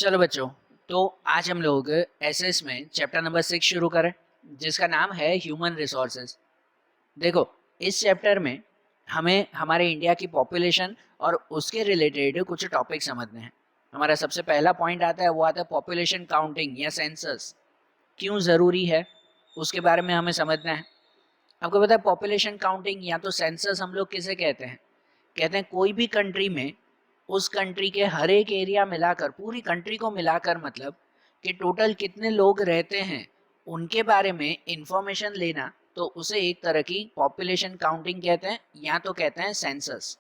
चलो बच्चों, तो आज हम लोग एसएस में चैप्टर नंबर 6 शुरू करें, जिसका नाम है ह्यूमन रिसोर्सेज। देखो, इस चैप्टर में हमें हमारे इंडिया की पॉपुलेशन और उसके रिलेटेड कुछ टॉपिक समझने हैं। हमारा सबसे पहला पॉइंट आता है, वो आता है पॉपुलेशन काउंटिंग या सेंसस क्यों ज़रूरी है, उसके बारे में हमें समझना है। आपको पता है पॉपुलेशन काउंटिंग या तो सेंसस हम लोग किसे कहते हैं? कहते हैं कोई भी कंट्री में उस कंट्री के हर एक एरिया मिलाकर, पूरी कंट्री को मिलाकर, मतलब कि टोटल कितने लोग रहते हैं उनके बारे में इंफॉर्मेशन लेना, तो उसे एक तरह की पॉपुलेशन काउंटिंग कहते हैं या तो कहते हैं सेंसस।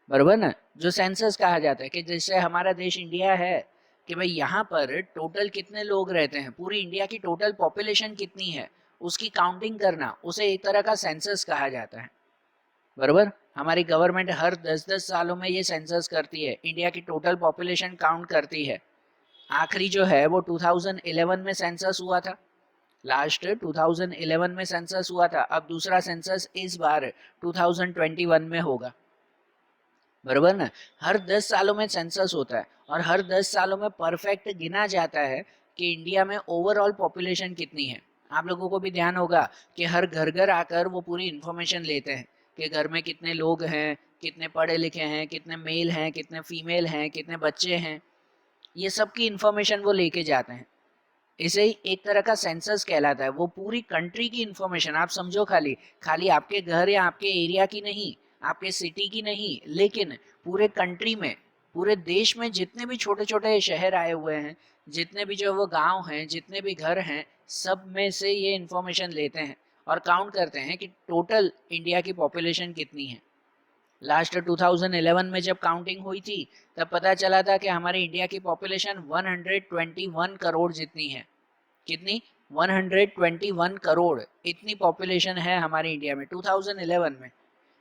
बराबर ना? जो सेंसस कहा जाता है कि जैसे हमारा देश इंडिया है कि भाई यहाँ पर टोटल कितने लोग रहते हैं, पूरी इंडिया की टोटल पॉपुलेशन कितनी है, उसकी काउंटिंग करना, उसे एक तरह का सेंसस कहा जाता है। बराबर? हमारी गवर्नमेंट हर 10-10 सालों में ये सेंसस करती है, इंडिया की टोटल पॉपुलेशन काउंट करती है। आखिरी जो है वो 2011 में सेंसस हुआ था, लास्ट 2011 में सेंसस हुआ था। अब दूसरा सेंसस इस बार 2021 में होगा। बराबर ना? हर 10 सालों में सेंसस होता है और हर 10 सालों में परफेक्ट गिना जाता है कि इंडिया में ओवरऑल पॉपुलेशन कितनी है। आप लोगों को भी ध्यान होगा कि हर घर घर आकर वो पूरी इंफॉर्मेशन लेते हैं कि घर में कितने लोग हैं, कितने पढ़े लिखे हैं, कितने मेल हैं, कितने फीमेल हैं, कितने बच्चे हैं, ये सब की इंफॉर्मेशन वो लेके जाते हैं। इसे ही एक तरह का सेंसस कहलाता है। वो पूरी कंट्री की इंफॉर्मेशन, आप समझो, खाली खाली आपके घर या आपके एरिया की नहीं, आपके सिटी की नहीं, लेकिन पूरे कंट्री में, पूरे देश में जितने भी छोटे छोटे शहर आए हुए हैं, जितने भी जो वो गांव हैं, जितने भी घर हैं, सब में से ये इंफॉर्मेशन लेते हैं और काउंट करते हैं कि टोटल इंडिया की पॉपुलेशन कितनी है। लास्ट 2011 में जब काउंटिंग हुई थी, तब पता चला था कि हमारे इंडिया की पॉपुलेशन 121 करोड़ जितनी है। कितनी? 121 करोड़, इतनी पॉपुलेशन है हमारे इंडिया में 2011 में।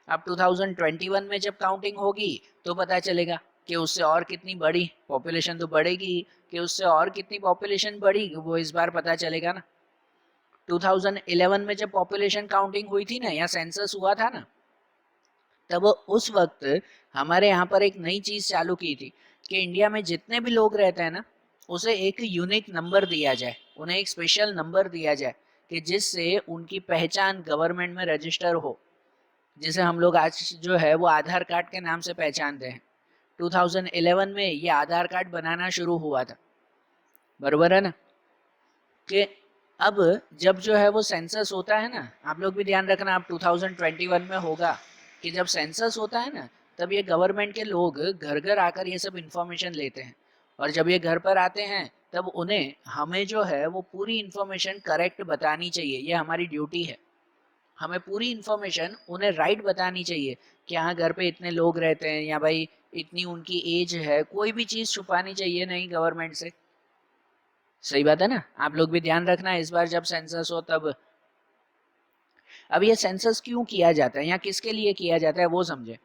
अब 2021 में जब काउंटिंग होगी तो पता चलेगा कि उससे और कितनी बड़ी पॉपुलेशन तो बढ़ेगी, कि उससे और कितनी पॉपुलेशन बढ़ी वो इस बार पता चलेगा ना। 2011 में जब पॉपुलेशन काउंटिंग हुई थी ना, या सेंसस हुआ था ना, तब उस वक्त हमारे यहाँ पर एक नई चीज चालू की थी कि इंडिया में जितने भी लोग रहते हैं ना, उसे एक यूनिक नंबर दिया जाए, उन्हें एक स्पेशल नंबर दिया जाए कि जिससे उनकी पहचान गवर्नमेंट में रजिस्टर हो, जिसे हम लोग आज जो है वो आधार कार्ड के नाम से पहचानते हैं। 2011 में ये आधार कार्ड बनाना शुरू हुआ था। बरोबर है ना? कि अब जब जो है वो सेंसस होता है ना, आप लोग भी ध्यान रखना, अब 2021 में होगा कि जब सेंसस होता है ना, तब ये गवर्नमेंट के लोग घर घर आकर ये सब इंफॉर्मेशन लेते हैं। और जब ये घर पर आते हैं तब उन्हें, हमें जो है वो पूरी इंफॉर्मेशन करेक्ट बतानी चाहिए, ये हमारी ड्यूटी है। हमें पूरी इंफॉर्मेशन उन्हें राइट बतानी चाहिए कि हाँ घर पे इतने लोग रहते हैं, या भाई इतनी उनकी एज है, कोई भी चीज़ छुपानी चाहिए नहीं गवर्नमेंट से। सही बात है ना? आप लोग भी ध्यान रखना इस बार जब सेंसस हो तब। अब ये सेंसस क्यों किया जाता है या किसके लिए किया जाता है वो समझे।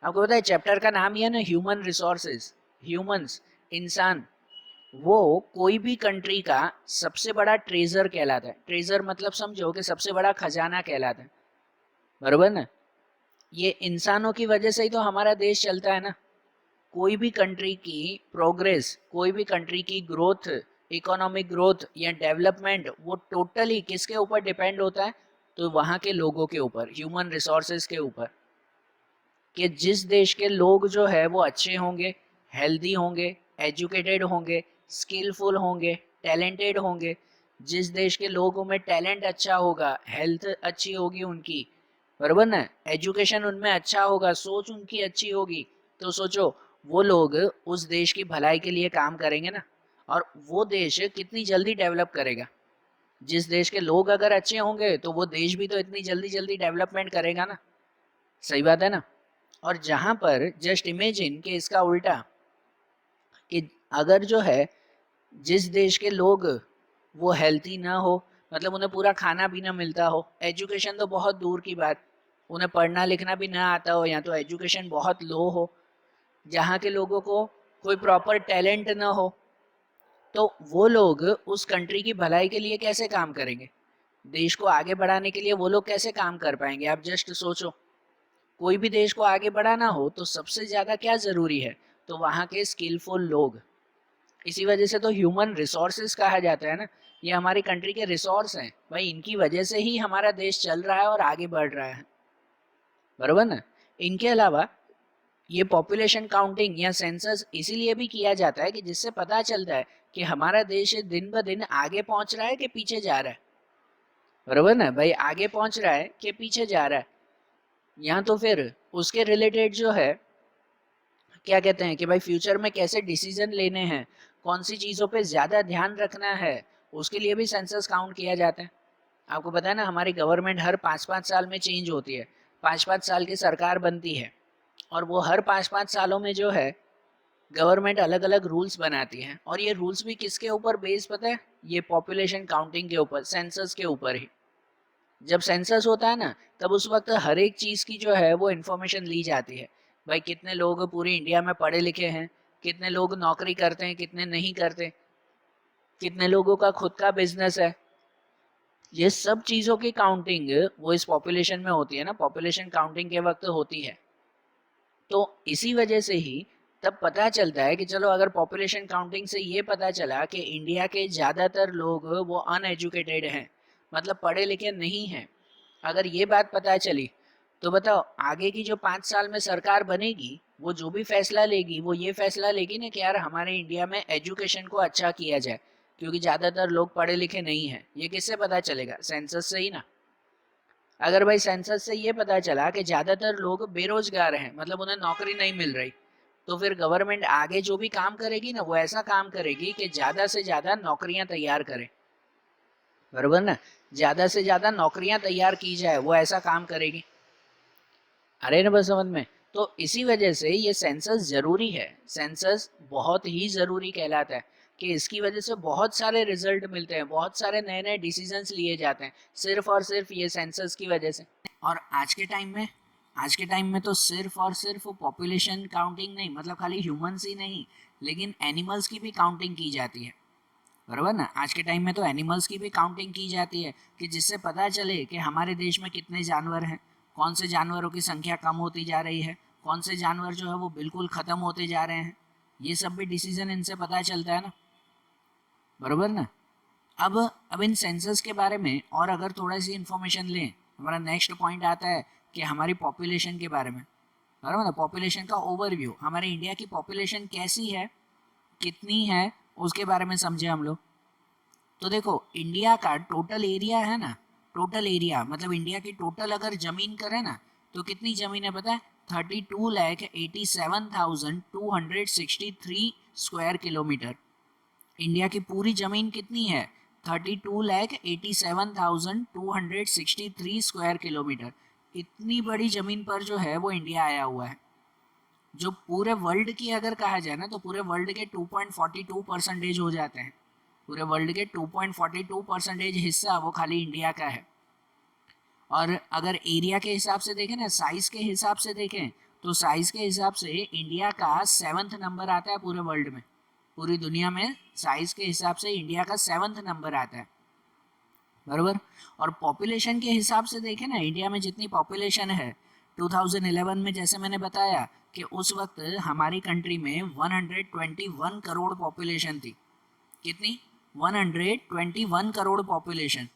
आपको पता है चैप्टर का नाम ही है ना, ह्यूमन रिसोर्सेज। ह्यूमंस, इंसान, वो कोई भी कंट्री का सबसे बड़ा ट्रेजर कहलाता है। ट्रेजर मतलब समझो कि सबसे बड़ा खजाना कहलाता है। बरोबर ना? ये इंसानों की वजह से ही तो हमारा देश चलता है ना। कोई भी कंट्री की प्रोग्रेस, कोई भी कंट्री की ग्रोथ, इकोनॉमिक ग्रोथ या डेवलपमेंट, वो टोटली किसके ऊपर डिपेंड होता है? तो वहाँ के लोगों के ऊपर, ह्यूमन रिसोर्सेज के ऊपर। कि जिस देश के लोग जो है वो अच्छे होंगे, हेल्दी होंगे, एजुकेटेड होंगे, स्किलफुल होंगे, टैलेंटेड होंगे, जिस देश के लोगों में टैलेंट अच्छा होगा, हेल्थ अच्छी होगी उनकी, बराबर ना, एजुकेशन उनमें अच्छा होगा, सोच उनकी अच्छी होगी, तो सोचो वो लोग उस देश की भलाई के लिए काम करेंगे ना। और वो देश कितनी जल्दी डेवलप करेगा। जिस देश के लोग अगर अच्छे होंगे तो वो देश भी तो इतनी जल्दी जल्दी डेवलपमेंट करेगा ना। सही बात है ना? और जहां पर जस्ट इमेजिन कि इसका उल्टा, कि अगर जो है जिस देश के लोग वो हेल्थी ना हो, मतलब उन्हें पूरा खाना पीना मिलता हो, एजुकेशन तो बहुत दूर की बात, उन्हें पढ़ना लिखना भी ना आता हो, या तो एजुकेशन बहुत लो हो, जहाँ के लोगों को कोई प्रॉपर टैलेंट ना हो, तो वो लोग उस कंट्री की भलाई के लिए कैसे काम करेंगे? देश को आगे बढ़ाने के लिए वो लोग कैसे काम कर पाएंगे? आप जस्ट सोचो, कोई भी देश को आगे बढ़ाना हो तो सबसे ज्यादा क्या जरूरी है? तो वहाँ के स्किलफुल लोग। इसी वजह से तो ह्यूमन रिसोर्सेज कहा जाता है ना, ये हमारी कंट्री के रिसोर्स हैं भाई, इनकी वजह से ही हमारा देश चल रहा है और आगे बढ़ रहा है, बरोबर ना। इनके अलावा ये पॉपुलेशन काउंटिंग या सेंसस इसीलिए भी किया जाता है कि जिससे पता चलता है कि हमारा देश दिन ब दिन आगे पहुंच रहा है कि पीछे जा रहा है, बरोबर ना भाई, आगे पहुंच रहा है कि पीछे जा रहा है। यहाँ तो फिर उसके रिलेटेड जो है क्या कहते हैं कि भाई फ्यूचर में कैसे डिसीजन लेने हैं, कौन सी चीज़ों पे ज़्यादा ध्यान रखना है, उसके लिए भी सेंसस काउंट किया जाता है। आपको पता है ना, हमारी गवर्नमेंट हर 5-5 साल में चेंज होती है, 5-5 साल की सरकार बनती है, और वो हर 5-5 सालों में जो है गवर्नमेंट अलग अलग रूल्स बनाती है, और ये रूल्स भी किसके ऊपर बेस पता है, ये पॉपुलेशन काउंटिंग के ऊपर, सेंसस के ऊपर ही। जब सेंसस होता है ना, तब उस वक्त हर एक चीज़ की जो है वो इन्फॉर्मेशन ली जाती है, भाई कितने लोग पूरी इंडिया में पढ़े लिखे हैं, कितने लोग नौकरी करते हैं, कितने नहीं करते, कितने लोगों का खुद का बिजनेस है, ये सब चीज़ों की काउंटिंग वो इस पॉपुलेशन में होती है ना, पॉपुलेशन काउंटिंग के वक्त होती है। तो इसी वजह से ही तब पता चलता है कि चलो, अगर पॉपुलेशन काउंटिंग से ये पता चला कि इंडिया के ज़्यादातर लोग वो अनएजुकेटेड हैं, मतलब पढ़े लिखे नहीं हैं, अगर ये बात पता चली, तो बताओ आगे की जो 5 साल में सरकार बनेगी, वो जो भी फैसला लेगी वो ये फैसला लेगी ना कि यार हमारे इंडिया में एजुकेशन को अच्छा किया जाए, क्योंकि ज़्यादातर लोग पढ़े लिखे नहीं हैं। ये किससे पता चलेगा, सेंसस से ही ना। अगर भाई सेंसस से ये पता चला कि ज़्यादातर लोग बेरोजगार हैं, मतलब उन्हें नौकरी नहीं मिल रही, तो फिर गवर्नमेंट आगे जो भी काम करेगी ना, वो ऐसा काम करेगी कि ज़्यादा से ज़्यादा नौकरियां तैयार करे, बरोबर ना, ज़्यादा से ज़्यादा नौकरियां तैयार की जाए, वो ऐसा काम करेगी। अरे ना बस समझ में। तो इसी वजह से ये सेंसस जरूरी है, सेंसस बहुत ही जरूरी कहलाता है, कि इसकी वजह से बहुत सारे रिजल्ट मिलते हैं, बहुत सारे नए नए डिसीजंस लिए जाते हैं, सिर्फ और सिर्फ ये सेंसस की वजह से। और आज के टाइम में तो सिर्फ और सिर्फ पॉपुलेशन काउंटिंग नहीं, मतलब खाली ह्यूमंस ही नहीं, लेकिन एनिमल्स की भी काउंटिंग की जाती है, बराबर ना। आज के टाइम में तो एनिमल्स की भी काउंटिंग की जाती है, कि जिससे पता चले कि हमारे देश में कितने जानवर हैं, कौन से जानवरों की संख्या कम होती जा रही है, कौन से जानवर जो है वो बिल्कुल ख़त्म होते जा रहे हैं, ये सब भी डिसीजन इनसे पता चलता है ना, बराबर ना। अब इन सेंसस के बारे में और अगर थोड़ा सी इंफॉर्मेशन लें, हमारा नेक्स्ट पॉइंट आता है कि हमारी पॉपुलेशन के बारे में, बराबर ना, पॉपुलेशन का ओवरव्यू, हमारे इंडिया की पॉपुलेशन कैसी है, कितनी है, उसके बारे में समझे हम लोग। तो देखो, इंडिया का टोटल एरिया है ना, टोटल एरिया मतलब इंडिया की टोटल अगर जमीन करें ना, तो कितनी जमीन है पता है, 32,87,263 स्क्वायर किलोमीटर। इंडिया की पूरी जमीन कितनी है, 32,87,263 स्क्वायर किलोमीटर। इतनी बड़ी जमीन पर जो है वो इंडिया आया हुआ है, जो पूरे वर्ल्ड की अगर कहा जाए ना, तो पूरे वर्ल्ड के 2.42% हो जाते हैं, पूरे वर्ल्ड के 2.42% हिस्सा वो खाली इंडिया का है। और अगर एरिया के हिसाब से देखें ना, साइज के हिसाब से देखें, तो साइज के हिसाब से इंडिया का 7th नंबर आता है पूरे वर्ल्ड में, पूरी दुनिया में साइज के हिसाब से इंडिया का 7th नंबर आता है, बराबर। और पॉपुलेशन के हिसाब से देखें ना, इंडिया में जितनी पॉपुलेशन है, 2011 में जैसे मैंने बताया कि उस वक्त हमारी कंट्री में 121 करोड़ पॉपुलेशन थी। कितनी, 121 करोड़ पॉपुलेशन,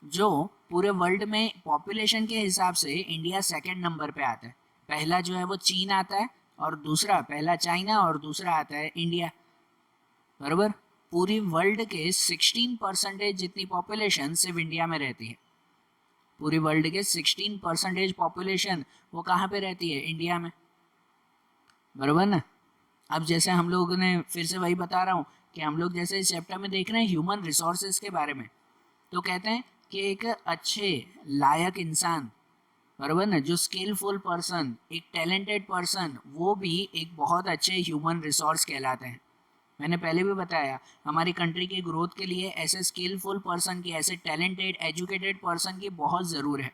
जो पूरे वर्ल्ड में पॉपुलेशन के हिसाब से इंडिया 2nd नंबर पे आता है। पहला जो है वो चीन आता है, और दूसरा, पहला चाइना और दूसरा आता है इंडिया, बराबर। पूरी वर्ल्ड के 16% जितनी पॉपुलेशन सिर्फ इंडिया में रहती है, पूरी वर्ल्ड के 16% पॉपुलेशन वो कहाँ पे रहती है, इंडिया में, बराबर ना। अब जैसे हम लोग ने, फिर से वही बता रहा हूँ कि हम लोग जैसे इस चैप्टर में देख रहे हैं ह्यूमन रिसोर्सेज के बारे में, तो कहते हैं कि एक अच्छे लायक इंसान, बराबर ना, जो स्किलफुल पर्सन, एक टैलेंटेड पर्सन, वो भी एक बहुत अच्छे ह्यूमन रिसोर्स कहलाते हैं। मैंने पहले भी बताया, हमारी कंट्री के ग्रोथ के लिए ऐसे स्किलफुल पर्सन की, ऐसे टैलेंटेड एजुकेटेड पर्सन की बहुत ज़रूर है,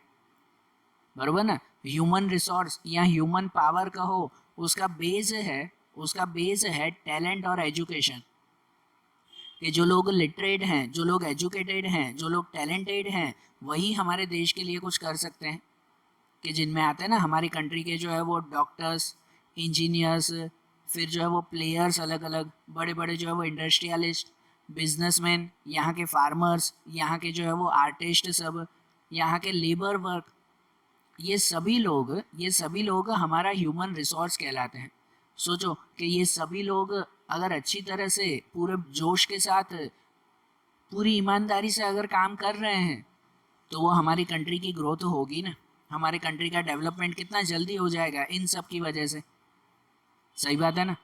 बराबर ना। ह्यूमन रिसोर्स या ह्यूमन पावर कहो, उसका बेस है टैलेंट और एजुकेशन, कि जो लोग लिटरेट हैं, जो लोग एजुकेटेड हैं, जो लोग टैलेंटेड हैं, वही हमारे देश के लिए कुछ कर सकते हैं। कि जिनमें आते हैं ना हमारी कंट्री के जो है वो डॉक्टर्स, इंजीनियर्स, फिर जो है वो प्लेयर्स अलग अलग, बड़े बड़े जो है वो इंडस्ट्रियलिस्ट, बिजनेसमैन, यहाँ के फार्मर्स, यहाँ के जो है वो आर्टिस्ट सब, यहाँ के लेबर वर्क, ये सभी लोग हमारा ह्यूमन रिसोर्स कहलाते हैं। सोचो कि ये सभी लोग अगर अच्छी तरह से पूरे जोश के साथ पूरी ईमानदारी से अगर काम कर रहे हैं तो वो हमारी कंट्री की ग्रोथ होगी ना, हमारे कंट्री का डेवलपमेंट कितना जल्दी हो जाएगा इन सब की वजह से। सही बात है ना।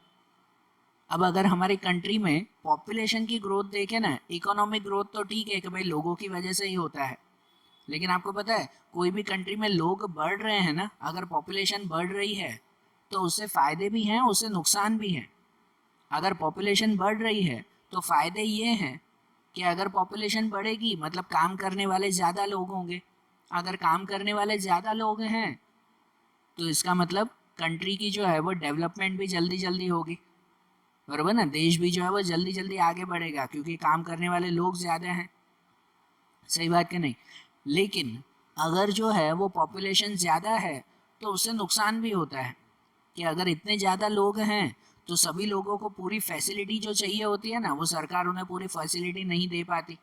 अब अगर हमारी कंट्री में पॉपुलेशन की ग्रोथ देखें ना, इकोनॉमिक ग्रोथ तो ठीक है कि भाई लोगों की वजह से ही होता है, लेकिन आपको पता है कोई भी कंट्री में लोग बढ़ रहे हैं ना, अगर पॉपुलेशन बढ़ रही है तो उससे फ़ायदे भी हैं, उससे नुकसान भी हैं। अगर पॉपुलेशन बढ़ रही है तो फ़ायदे ये हैं कि अगर पॉपुलेशन बढ़ेगी मतलब काम करने वाले ज़्यादा लोग होंगे, अगर काम करने वाले ज़्यादा लोग हैं तो इसका मतलब कंट्री की जो है वो डेवलपमेंट भी जल्दी जल्दी होगी, बराबर ना। देश भी जो है वो जल्दी जल्दी आगे बढ़ेगा क्योंकि काम करने वाले लोग ज़्यादा हैं। सही बात कि नहीं। लेकिन अगर जो है वो पॉपुलेशन ज़्यादा है तो उससे नुकसान भी होता है कि अगर इतने ज़्यादा लोग हैं तो सभी लोगों को पूरी फैसिलिटी जो चाहिए होती है ना, वो सरकार उन्हें पूरी फैसिलिटी नहीं दे पाती,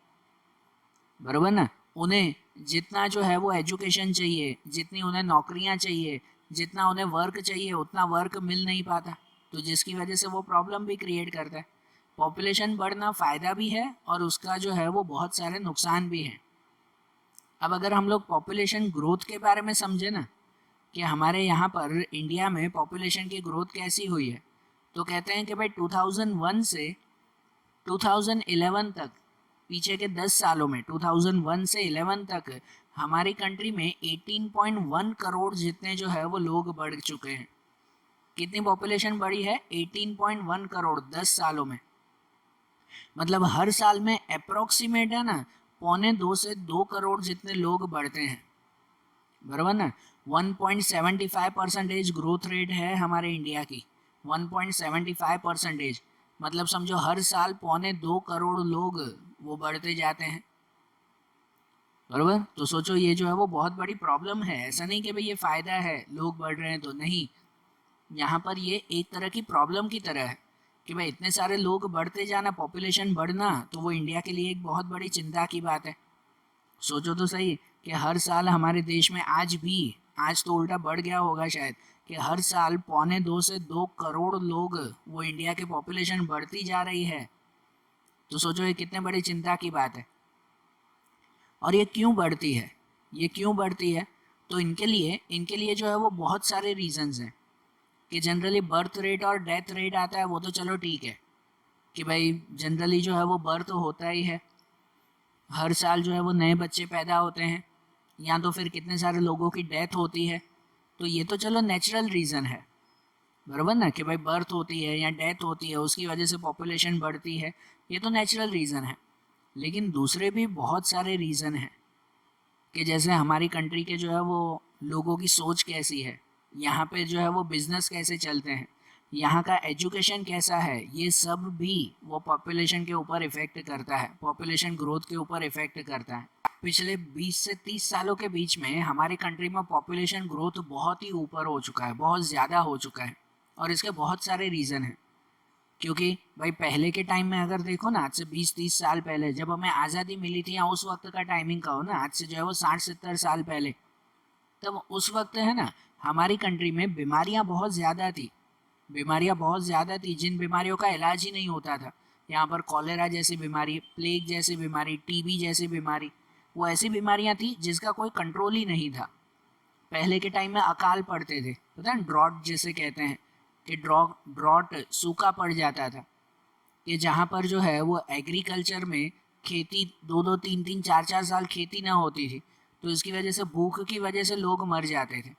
बराबर ना। उन्हें जितना जो है वो एजुकेशन चाहिए, जितनी उन्हें नौकरियां चाहिए, जितना उन्हें वर्क चाहिए उतना वर्क मिल नहीं पाता, तो जिसकी वजह से वो प्रॉब्लम भी क्रिएट करता है। पॉपुलेशन बढ़ना फ़ायदा भी है और उसका जो है वो बहुत सारे नुकसान भी हैं। अब अगर हम लोग पॉपुलेशन ग्रोथ के बारे में समझे ना कि हमारे यहाँ पर इंडिया में पॉपुलेशन की ग्रोथ कैसी हुई है, तो कहते हैं कि भाई 2001 से 2011 तक, पीछे के 10 सालों में 2001 से 11 तक हमारी कंट्री में 18.1 करोड़ जितने जो है वो लोग बढ़ चुके हैं। कितनी पॉपुलेशन बढ़ी है? 18.1 करोड़ 10 सालों में। मतलब हर साल में अप्रोक्सीमेट है ना 1.25 से 2 करोड़ जितने लोग बढ़ते हैं, बराबर ना। 1.75% ग्रोथ रेट है हमारे इंडिया की, 1.75%। मतलब समझो हर साल 1.25 करोड़ लोग वो बढ़ते जाते हैं, बराबर। तो सोचो ये जो है वो बहुत बड़ी प्रॉब्लम है। ऐसा नहीं कि भाई ये फ़ायदा है लोग बढ़ रहे हैं तो, नहीं, यहाँ पर ये एक तरह की प्रॉब्लम की तरह है कि भाई इतने सारे लोग बढ़ते जाना, पॉपुलेशन बढ़ना, तो वो इंडिया के लिए एक बहुत बड़ी चिंता की बात है। सोचो तो सही कि हर साल हमारे देश में आज तो उल्टा बढ़ गया होगा शायद, कि हर साल 1.25 से 2 करोड़ लोग वो इंडिया की पॉपुलेशन बढ़ती जा रही है। तो सोचो ये कितने बड़ी चिंता की बात है। और ये क्यों बढ़ती है, तो इनके लिए जो है वो बहुत सारे रीजंस हैं कि जनरली बर्थ रेट और डेथ रेट आता है, वो तो चलो ठीक है कि भाई जनरली जो है वो बर्थ होता ही है, हर साल जो है वो नए बच्चे पैदा होते हैं, या तो फिर कितने सारे लोगों की डेथ होती है, तो ये तो चलो नेचुरल रीज़न है, बराबर ना, कि भाई बर्थ होती है या डेथ होती है उसकी वजह से पॉपुलेशन बढ़ती है, ये तो नेचुरल रीज़न है। लेकिन दूसरे भी बहुत सारे रीज़न हैं कि जैसे हमारी कंट्री के जो है वो लोगों की सोच कैसी है, यहाँ पे जो है वो बिज़नेस कैसे चलते हैं, यहाँ का एजुकेशन कैसा है, ये सब भी वो पॉपुलेशन के ऊपर इफ़ेक्ट करता है, पॉपुलेशन ग्रोथ के ऊपर इफ़ेक्ट करता है। पिछले 20 से 30 सालों के बीच में हमारी कंट्री में पॉपुलेशन ग्रोथ बहुत ही ऊपर हो चुका है, बहुत ज़्यादा हो चुका है, और इसके बहुत सारे रीज़न हैं। क्योंकि भाई पहले के टाइम में अगर देखो ना, आज से 20-30 साल पहले जब हमें आज़ादी मिली थी, या उस वक्त का टाइमिंग कहो ना, आज से जो है वो 60-70 साल पहले, तब उस वक्त है ना हमारी कंट्री में बीमारियां बहुत ज़्यादा थी, जिन बीमारियों का इलाज ही नहीं होता था। यहाँ पर कॉलेरा जैसी बीमारी, प्लेग जैसी बीमारी, टीबी जैसी बीमारी, वो ऐसी बीमारियां थी जिसका कोई कंट्रोल ही नहीं था। पहले के टाइम में अकाल पड़ते थे, पता है, ड्रॉट जिसे कहते हैं, कि ड्रॉट सूखा पड़ जाता था, कि जहाँ पर जो है वो एग्रीकल्चर में खेती 2-2, 3-3, 4-4 साल खेती ना होती थी, तो इसकी वजह से भूख की वजह से लोग मर जाते थे,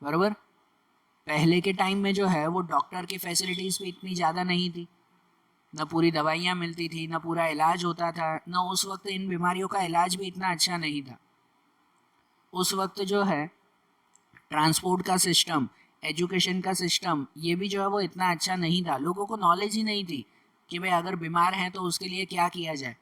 बराबर। पहले के टाइम में जो है वो डॉक्टर की फैसिलिटीज़ भी इतनी ज़्यादा नहीं थी, न पूरी दवाइयाँ मिलती थी, न पूरा इलाज होता था, न उस वक्त इन बीमारियों का इलाज भी इतना अच्छा नहीं था। उस वक्त जो है ट्रांसपोर्ट का सिस्टम, एजुकेशन का सिस्टम, ये भी जो है वो इतना अच्छा नहीं था, लोगों को नॉलेज ही नहीं थी कि भाई अगर बीमार हैं तो उसके लिए क्या किया जाए।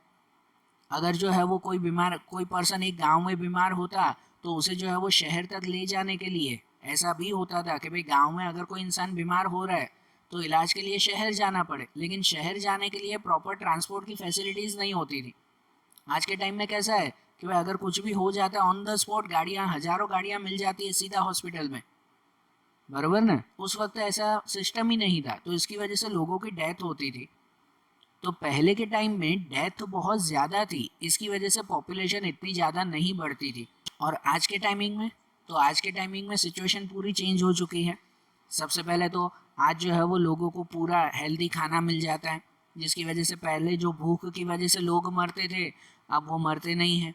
अगर जो है वो कोई पर्सन एक गांव में बीमार होता तो उसे जो है वो शहर तक ले जाने के लिए ऐसा भी होता था कि भाई गांव में अगर कोई इंसान बीमार हो रहा है तो इलाज के लिए शहर जाना पड़े, लेकिन शहर जाने के लिए प्रॉपर ट्रांसपोर्ट की फैसिलिटीज़ नहीं होती थी। आज के टाइम में कैसा है कि भाई अगर कुछ भी हो जाता है ऑन द स्पॉट गाड़ियाँ, हज़ारों गाड़ियाँ मिल जाती है सीधा हॉस्पिटल में, बराबर ना। उस वक्त ऐसा सिस्टम ही नहीं था, तो इसकी वजह से लोगों की डेथ होती थी। तो पहले के टाइम में डेथ बहुत ज़्यादा थी, इसकी वजह से पॉपुलेशन इतनी ज़्यादा नहीं बढ़ती थी। और आज के टाइमिंग में, तो आज के टाइमिंग में सिचुएशन पूरी चेंज हो चुकी है। सबसे पहले तो आज जो है वो लोगों को पूरा हेल्दी खाना मिल जाता है, जिसकी वजह से पहले जो भूख की वजह से लोग मरते थे अब वो मरते नहीं हैं,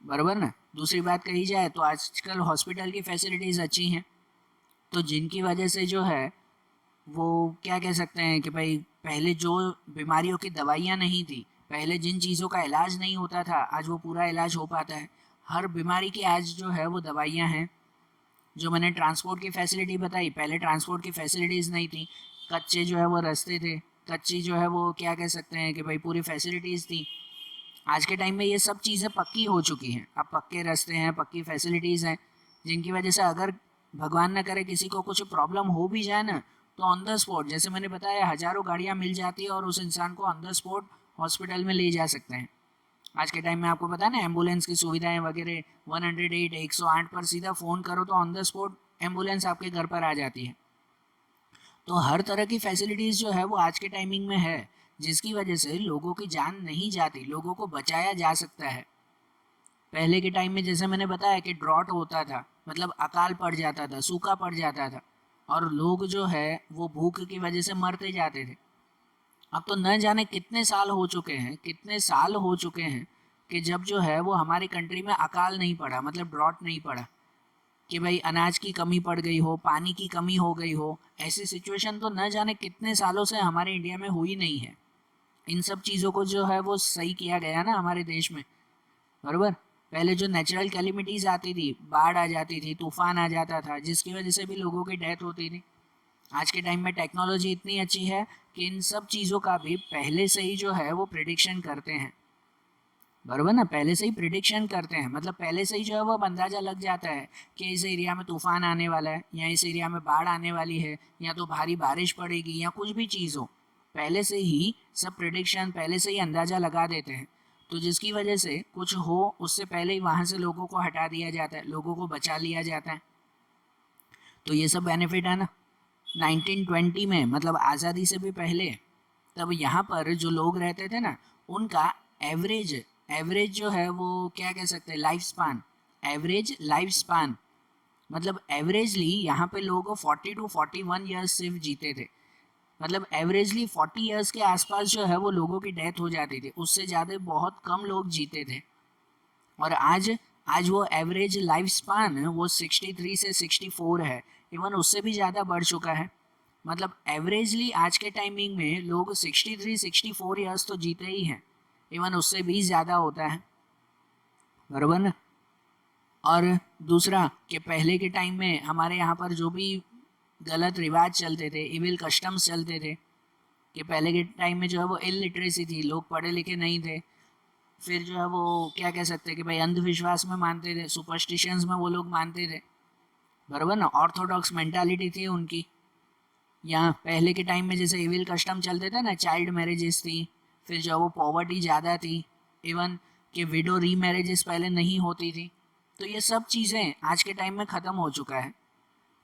बराबर ना। दूसरी बात कही जाए तो आजकल हॉस्पिटल की फैसिलिटीज़ अच्छी हैं, तो जिनकी वजह से जो है वो क्या कह सकते हैं कि भाई पहले जो बीमारियों की दवाइयाँ नहीं थी, पहले जिन चीज़ों का इलाज नहीं होता था, आज वो पूरा इलाज हो पाता है। हर बीमारी की आज जो है वो दवाइयाँ हैं। जो मैंने ट्रांसपोर्ट की फैसिलिटी बताई, पहले ट्रांसपोर्ट की फैसिलिटीज़ नहीं थी, कच्चे जो है वो रास्ते थे, कच्ची जो है वो क्या कह सकते हैं कि भाई पूरी फैसिलिटीज़ थी। आज के टाइम में ये सब चीज़ें पक्की हो चुकी हैं, अब पक्के रास्ते हैं, पक्की फैसिलिटीज़ हैं, जिनकी वजह से अगर भगवान ना करे किसी को कुछ प्रॉब्लम हो भी जाए ना, तो ऑन द स्पॉट, जैसे मैंने बताया, हज़ारों गाड़ियाँ मिल जाती है और उस इंसान को ऑन द स्पॉट हॉस्पिटल में ले जा सकते हैं। आज के टाइम में आपको पता है ना, एम्बुलेंस की सुविधाएं वगैरह, 108 108 पर सीधा फ़ोन करो तो ऑन द स्पॉट एम्बुलेंस आपके घर पर आ जाती है। तो हर तरह की फैसिलिटीज़ जो है वो आज के टाइमिंग में है, जिसकी वजह से लोगों की जान नहीं जाती, लोगों को बचाया जा सकता है। पहले के टाइम में जैसे मैंने बताया कि ड्रॉट होता था, मतलब अकाल पड़ जाता था, सूखा पड़ जाता था, और लोग जो है वो भूख की वजह से मरते जाते थे। अब तो न जाने कितने साल हो चुके हैं, कितने साल हो चुके हैं कि जब जो है वो हमारी कंट्री में अकाल नहीं पड़ा, मतलब ड्रॉट नहीं पड़ा, कि भाई अनाज की कमी पड़ गई हो, पानी की कमी हो गई हो। ऐसी सिचुएशन तो न जाने कितने सालों से हमारे इंडिया में हुई नहीं है। इन सब चीज़ों को जो है वो सही किया गया ना हमारे देश में, बराबर। पहले जो नेचुरल कैलिमिटीज़ आती थी, बाढ़ आ जाती थी, तूफान आ जाता था, जिसकी वजह से भी लोगों की डेथ होती थी। आज के टाइम में टेक्नोलॉजी इतनी अच्छी है कि इन सब चीज़ों का भी पहले से ही जो है वो प्रिडिक्शन करते हैं, बराबर ना। पहले से ही प्रिडिक्शन करते हैं, मतलब पहले से ही जो है वो अंदाज़ा लग जाता है कि इस एरिया में तूफान आने वाला है, या इस एरिया में बाढ़ आने वाली है, या तो भारी बारिश पड़ेगी, या कुछ भी चीज़ हो, पहले से ही सब प्रिडिक्शन, पहले से ही अंदाज़ा लगा देते हैं। तो जिसकी वजह से कुछ हो उससे पहले ही वहाँ से लोगों को हटा दिया जाता है, लोगों को बचा लिया जाता है। तो ये सब बेनिफिट है ना। 1920 में, मतलब आज़ादी से भी पहले, तब यहाँ पर जो लोग रहते थे ना, उनका एवरेज एवरेज जो है वो क्या कह सकते हैं, life span, average life span, मतलब एवरेजली यहाँ पे लोग 40 to 41 ईयर्स सिर्फ जीते थे। मतलब एवरेजली 40 ईयर्स के आसपास जो है वो लोगों की डेथ हो जाती थी, उससे ज़्यादा बहुत कम लोग जीते थे। और आज वो एवरेज लाइफ स्पान वो 63 से 64 है, इवन उससे भी ज़्यादा बढ़ चुका है। मतलब एवरेजली आज के टाइमिंग में लोग 63 64 ईयर्स तो जीते ही हैं, इवन उससे भी ज़्यादा होता है, बराबर ना। और दूसरा कि पहले के टाइम में हमारे यहाँ पर जो भी गलत रिवाज चलते थे, इविल कस्टम्स चलते थे, कि पहले के टाइम में जो है वो इलिटरेसी थी, लोग पढ़े लिखे नहीं थे, फिर जो है वो क्या कह सकते हैं कि भाई अंधविश्वास में मानते थे, सुपरस्टिशंस में वो लोग मानते थे, बराबर ना। ऑर्थोडॉक्स मेंटालिटी थी उनकी। यहाँ पहले के टाइम में जैसे इविल कस्टम चलते थे ना, चाइल्ड मैरिजेस थी, फिर जो वो पॉवर्टी ज़्यादा थी, इवन कि विडो री मैरिजेस पहले नहीं होती थी। तो ये सब चीज़ें आज के टाइम में ख़त्म हो चुका है,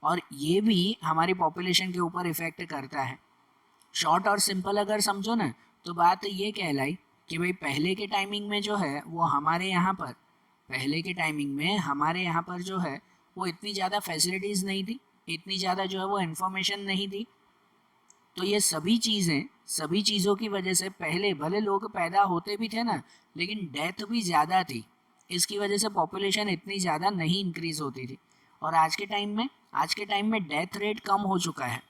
और ये भी हमारी पॉपुलेशन के ऊपर इफ़ेक्ट करता है। शॉर्ट और सिंपल अगर समझो ना, तो बात ये कहलाई कि भाई पहले के टाइमिंग में जो है वो हमारे यहाँ पर, पहले के टाइमिंग में हमारे यहाँ पर जो है वो इतनी ज़्यादा फैसिलिटीज़ नहीं थी, इतनी ज़्यादा जो है वो इन्फॉर्मेशन नहीं थी। तो ये सभी चीज़ें, सभी चीज़ों की वजह से पहले भले लोग पैदा होते भी थे ना, लेकिन डेथ भी ज़्यादा थी, इसकी वजह से पॉपुलेशन इतनी ज़्यादा नहीं इंक्रीज़ होती थी। और आज के टाइम में डेथ रेट कम हो चुका है।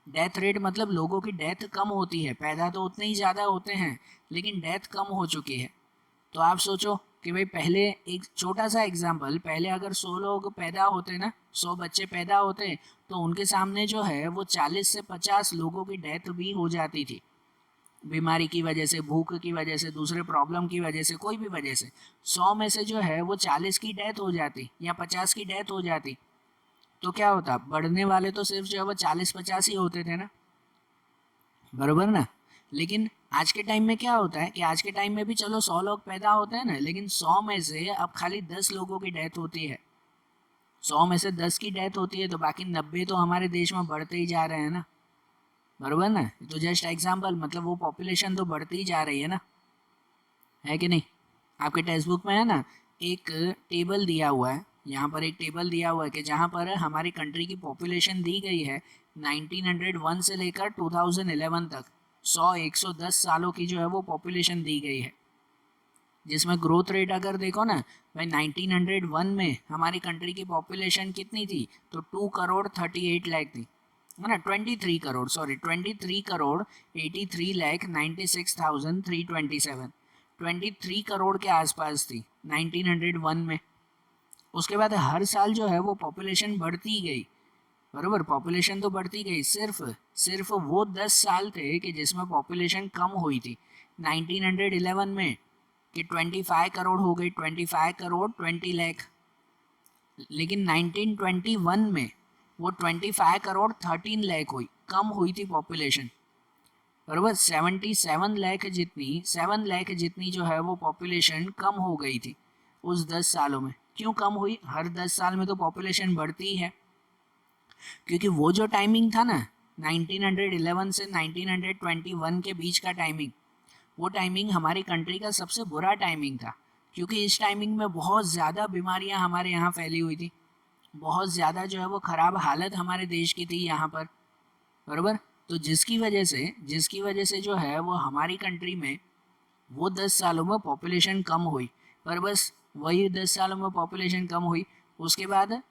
डेथ रेट मतलब लोगों की डेथ कम होती है, पैदा तो उतने ही ज़्यादा होते हैं, लेकिन डेथ कम हो चुकी है। तो आप सोचो कि भाई पहले, एक छोटा सा एग्जांपल, पहले अगर 100 लोग पैदा होते ना, 100 बच्चे पैदा होते, तो उनके सामने जो है वो 40 से 50 लोगों की डेथ भी हो जाती थी, बीमारी की वजह से, भूख की वजह से, दूसरे प्रॉब्लम की वजह से, कोई भी वजह से 100 में से जो है वो 40 की डेथ हो जाती या 50 की डेथ हो जाती। तो क्या होता, बढ़ने वाले तो सिर्फ जो है वो 40-50 ही होते थे ना, बरोबर ना। लेकिन आज के टाइम में क्या होता है कि आज के टाइम में भी चलो 100 लोग पैदा होते हैं ना, लेकिन 100 में से अब खाली 10 लोगों की डेथ होती है। 100 में से 10 की डेथ होती है, तो बाकी 90 तो हमारे देश में बढ़ते ही जा रहे हैं ना, बरोबर ना। तो जस्ट एग्जाम्पल, मतलब वो पॉपुलेशन तो बढ़ती ही जा रही है कि नहीं। आपके टेक्स्ट बुक में है ना एक टेबल दिया हुआ है, यहाँ पर एक टेबल दिया हुआ है कि जहाँ पर हमारी कंट्री की पॉपुलेशन दी गई है 1901 से लेकर 2011 तक, 100-110 सालों की जो है वो पॉपुलेशन दी गई है, जिसमें ग्रोथ रेट अगर देखो ना भाई 1901 में हमारी कंट्री की पॉपुलेशन कितनी थी, तो 2 करोड़ 38 लाख थी, है ना, 23 करोड़, सॉरी 23 करोड़ 83 लाख 96,327, 23 करोड़ के आसपास थी 1901 में। उसके बाद हर साल जो है वो पॉपुलेशन बढ़ती गई, बराबर, पॉपुलेशन तो बढ़ती गई, सिर्फ सिर्फ वो 10 साल थे कि जिसमें पॉपुलेशन कम हुई थी 1911 में, कि 25 करोड़ हो गई, 25 करोड़ 20 लाख। लेकिन 1921 में वो 25 करोड़ 13 लाख हुई, कम हुई थी पॉपुलेशन, बराबर। 77 लाख जितनी 7 लाख जितनी जो है वो पॉपुलेशन कम हो गई थी उस 10 सालों में। क्यों कम हुई, हर 10 साल में तो पॉपुलेशन बढ़ती है, क्योंकि वो जो टाइमिंग था ना 1911 से 1921 के बीच का टाइमिंग, वो टाइमिंग हमारी कंट्री का सबसे बुरा टाइमिंग था, क्योंकि इस टाइमिंग में बहुत ज़्यादा बीमारियां हमारे यहाँ फैली हुई थी, बहुत ज़्यादा जो है वो ख़राब हालत हमारे देश की थी यहाँ पर, बराबर। तो जिसकी वजह से जो है वो हमारी कंट्री में वो 10 सालों में पॉपुलेशन कम हुई, पर बस वही 10 सालों में पॉपुलेशन कम हुई, उसके बाद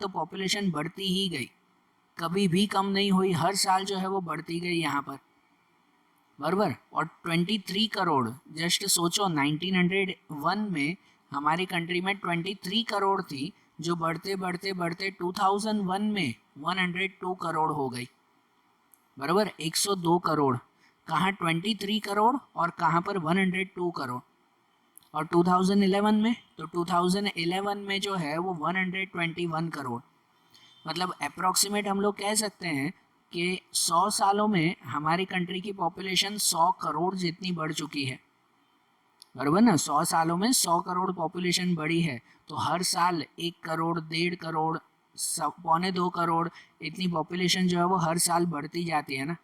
तो पॉपुलेशन बढ़ती ही गई, कभी भी कम नहीं हुई, हर साल जो है वो बढ़ती गई यहाँ पर, बराबर। और 23 करोड़, जस्ट सोचो 1901 में हमारी कंट्री में 23 करोड़ थी, जो बढ़ते बढ़ते बढ़ते 2001 में 102 करोड़ हो गई, बराबर। 102 करोड़, कहाँ 23 करोड़ और कहाँ पर 102 करोड़। और 2011 में, तो 2011 में जो है वो 121 करोड़, मतलब अप्रॉक्सीमेट हम लोग कह सकते हैं कि 100 सालों में हमारी कंट्री की पॉपुलेशन 100 करोड़ जितनी बढ़ चुकी है, बराबर ना। 100 सालों में 100 करोड़ पॉपुलेशन बढ़ी है, तो हर साल 1 करोड़ 1.5 करोड़ 1.25 करोड़ इतनी पॉपुलेशन जो है वो हर साल बढ़ती जाती है ना,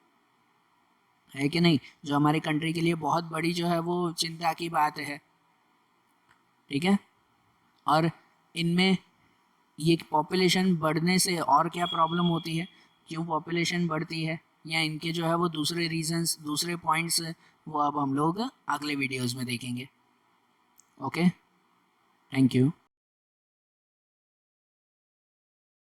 है कि नहीं, जो हमारी कंट्री के लिए बहुत बड़ी जो है वो चिंता की बात है, ठीक है। और इनमें ये पॉपुलेशन बढ़ने से और क्या प्रॉब्लम होती है, क्यों पॉपुलेशन बढ़ती है, या इनके जो है वो दूसरे रीजंस, दूसरे पॉइंट्स, वो अब हम लोग अगले वीडियोस में देखेंगे। Okay, thank you.